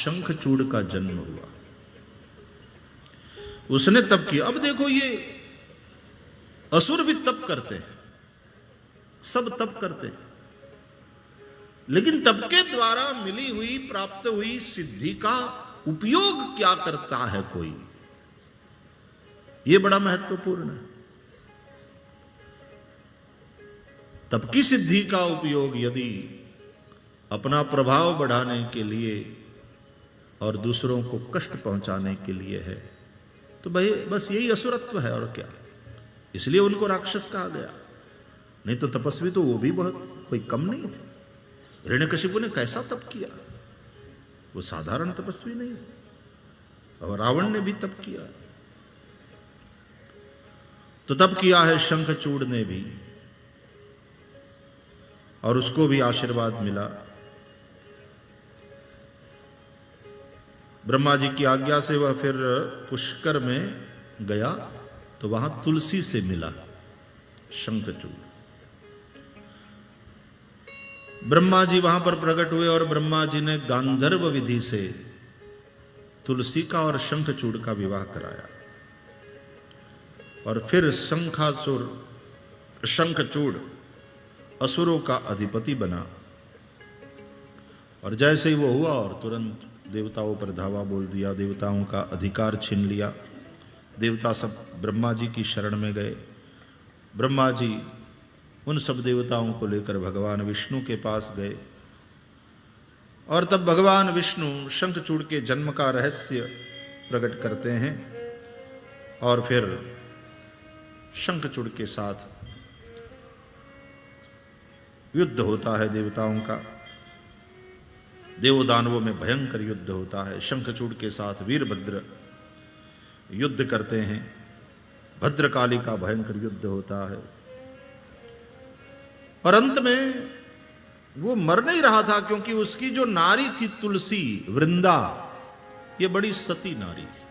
शंखचूड़ का जन्म हुआ। उसने तप किया। अब देखो, ये असुर भी तप करते हैं, सब तप करते हैं, लेकिन तप के द्वारा मिली हुई प्राप्त हुई सिद्धि का उपयोग क्या करता है कोई, यह बड़ा महत्वपूर्ण है। तप की सिद्धि का उपयोग यदि अपना प्रभाव बढ़ाने के लिए और दूसरों को कष्ट पहुंचाने के लिए है तो भाई बस यही असुरत्व है और क्या। इसलिए उनको राक्षस कहा गया, नहीं तो तपस्वी तो वो भी बहुत कोई कम नहीं थे। हिरण्यकशिपु ने कैसा तप किया, वो साधारण तपस्वी नहीं, और रावण ने भी तप किया। तो तप किया है शंखचूड़ ने भी, और उसको भी आशीर्वाद मिला। ब्रह्मा जी की आज्ञा से वह फिर पुष्कर में गया तो वहां तुलसी से मिला शंखचूड़। ब्रह्मा जी वहां पर प्रकट हुए और ब्रह्मा जी ने गांधर्व विधि से तुलसी का और शंखचूड़ का विवाह कराया। और फिर शंखचूड़ असुरों का अधिपति बना। और जैसे ही वो हुआ और तुरंत देवताओं पर धावा बोल दिया, देवताओं का अधिकार छीन लिया। देवता सब ब्रह्मा जी की शरण में गए। ब्रह्मा जी उन सब देवताओं को लेकर भगवान विष्णु के पास गए, और तब भगवान विष्णु शंखचूड़ के जन्म का रहस्य प्रकट करते हैं। और फिर शंखचूड़ के साथ युद्ध होता है देवताओं का। देवदानवों में भयंकर युद्ध होता है। शंखचूड़ के साथ वीरभद्र युद्ध करते हैं। भद्रकाली का भयंकर युद्ध होता है। और अंत में वो मर नहीं रहा था, क्योंकि उसकी जो नारी थी तुलसी, वृंदा, ये बड़ी सती नारी थी,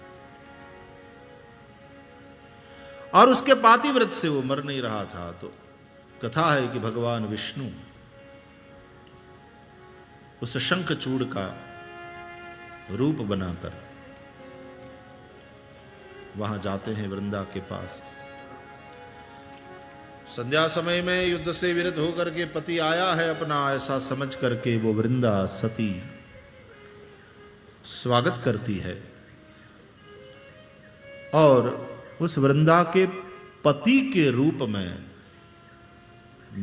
और उसके पातिव्रत से वो मर नहीं रहा था। तो कथा है कि भगवान विष्णु उस शंखचूड़ का रूप बनाकर वहां जाते हैं वृंदा के पास। संध्या समय में युद्ध से विरत होकर के पति आया है अपना, ऐसा समझ करके वो वृंदा सती स्वागत करती है, और उस वृंदा के पति के रूप में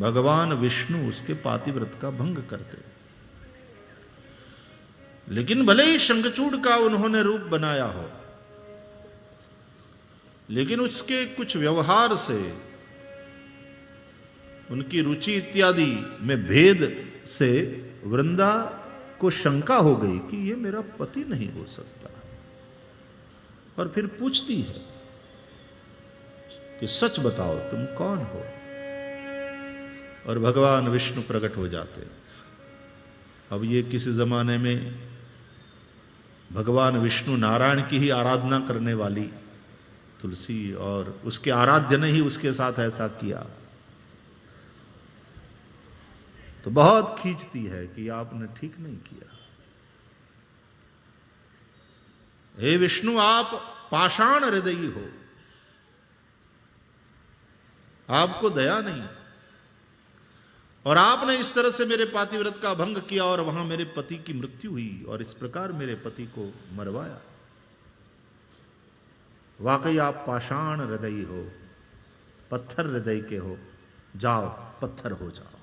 भगवान विष्णु उसके पातिव्रत का भंग करते। लेकिन भले ही शंखचूड़ का उन्होंने रूप बनाया हो, लेकिन उसके कुछ व्यवहार से, उनकी रुचि इत्यादि में भेद से वृंदा को शंका हो गई कि ये मेरा पति नहीं हो सकता। और फिर पूछती है कि सच बताओ तुम कौन हो। और भगवान विष्णु प्रकट हो जाते। अब ये किसी जमाने में भगवान विष्णु नारायण की ही आराधना करने वाली तुलसी, और उसके आराध्य ने ही उसके साथ ऐसा किया, तो बहुत खींचती है कि आपने ठीक नहीं किया। हे विष्णु, आप पाषाण हृदयी हो, आपको दया नहीं, और आपने इस तरह से मेरे पातिव्रत का भंग किया और वहां मेरे पति की मृत्यु हुई, और इस प्रकार मेरे पति को मरवाया। वाकई आप पाषाण हृदयी हो, पत्थर हृदय के हो, जाओ पत्थर हो जाओ।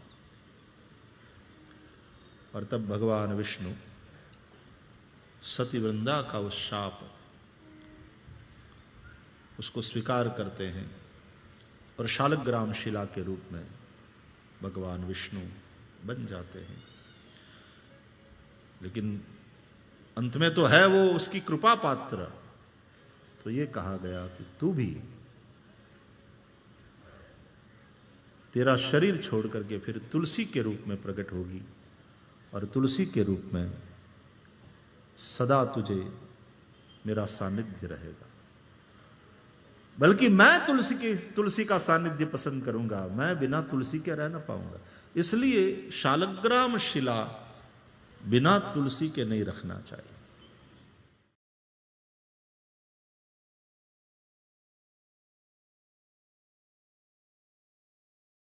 और तब भगवान विष्णु सती वृंदा का उस शाप उसको स्वीकार करते हैं, और शालग्राम शिला के रूप में भगवान विष्णु बन जाते हैं। लेकिन अंत में तो है वो उसकी कृपा पात्र। तो ये कहा गया कि तू भी, तेरा शरीर छोड़ करके फिर तुलसी के रूप में प्रकट होगी, और तुलसी के रूप में सदा तुझे मेरा सानिध्य रहेगा। बल्कि मैं तुलसी का सानिध्य पसंद करूंगा, मैं बिना तुलसी के रह ना पाऊंगा। इसलिए शालग्राम शिला बिना तुलसी के नहीं रखना चाहिए।